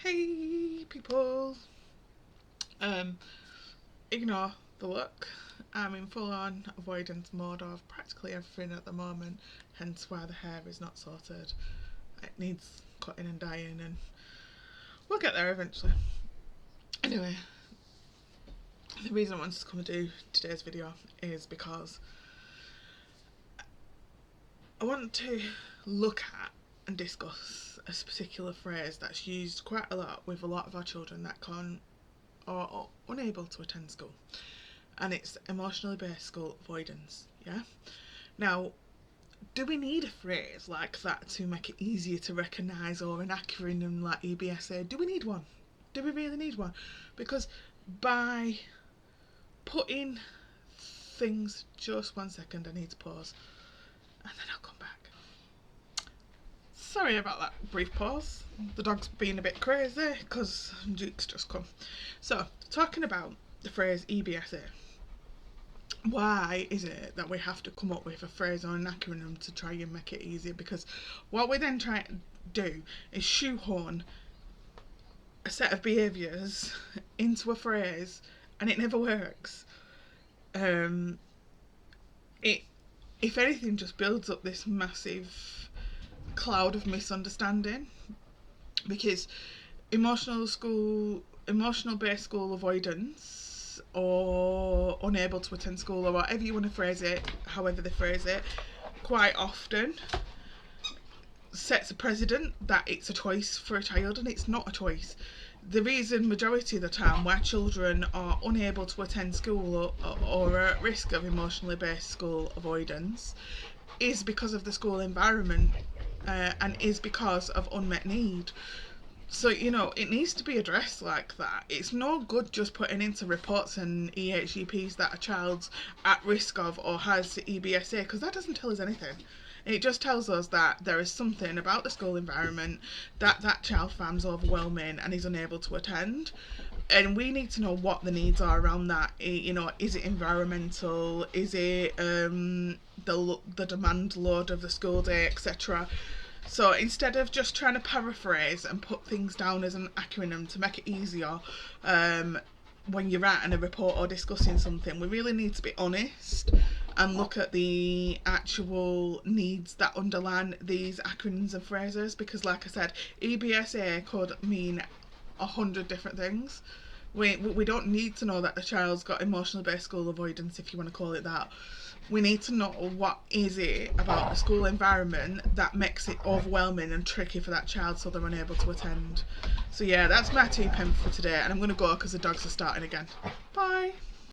Hey people, ignore the look. I'm in full on avoidance mode of practically everything at the moment, hence why the hair is not sorted. It needs cutting and dyeing, and we'll get there eventually. Anyway, the reason I wanted to come and do today's video is because I want to look at and discuss a particular phrase that's used quite a lot with a lot of our children that can't or are unable to attend school, and it's emotionally based school avoidance. Yeah, now, do we need a phrase like that to make it easier to recognise, or an acronym like EBSA? Do we need one? Do we really need one? Because by putting things, just 1 second, I need to pause and then I'll come back. Sorry about that brief pause. The dog's being a bit crazy because Duke's just come. So, talking about the phrase EBSA, why is it that we have to come up with a phrase or an acronym to try and make it easier? Because what we then try to do is shoehorn a set of behaviours into a phrase, and it never works. It, if anything, just builds up this massive cloud of misunderstanding, because emotional based school avoidance, or unable to attend school, or whatever you want to phrase it, however they phrase it, quite often sets a precedent that it's a choice for a child, and it's not a choice. The reason majority of the time why children are unable to attend school or are at risk of emotionally based school avoidance is because of the school environment, and is because of unmet need. So, it needs to be addressed like that. It's no good just putting into reports and EHCPs that a child's at risk of or has EBSA, because that doesn't tell us anything. It just tells us that there is something about the school environment that child finds overwhelming and is unable to attend. And we need to know what the needs are around that. Is it environmental? Is it the demand load of the school day, etc.? So instead of just trying to paraphrase and put things down as an acronym to make it easier, when you're writing a report or discussing something, we really need to be honest and look at the actual needs that underline these acronyms and phrases. Because, like I said, EBSA could mean 100 different things. We don't need to know that the child's got emotional based school avoidance, if you want to call it that. We need to know what is it about the school environment that makes it overwhelming and tricky for that child, so they're unable to attend. So yeah, that's my 2 pence for today, and I'm going to go because the dogs are starting again. Bye.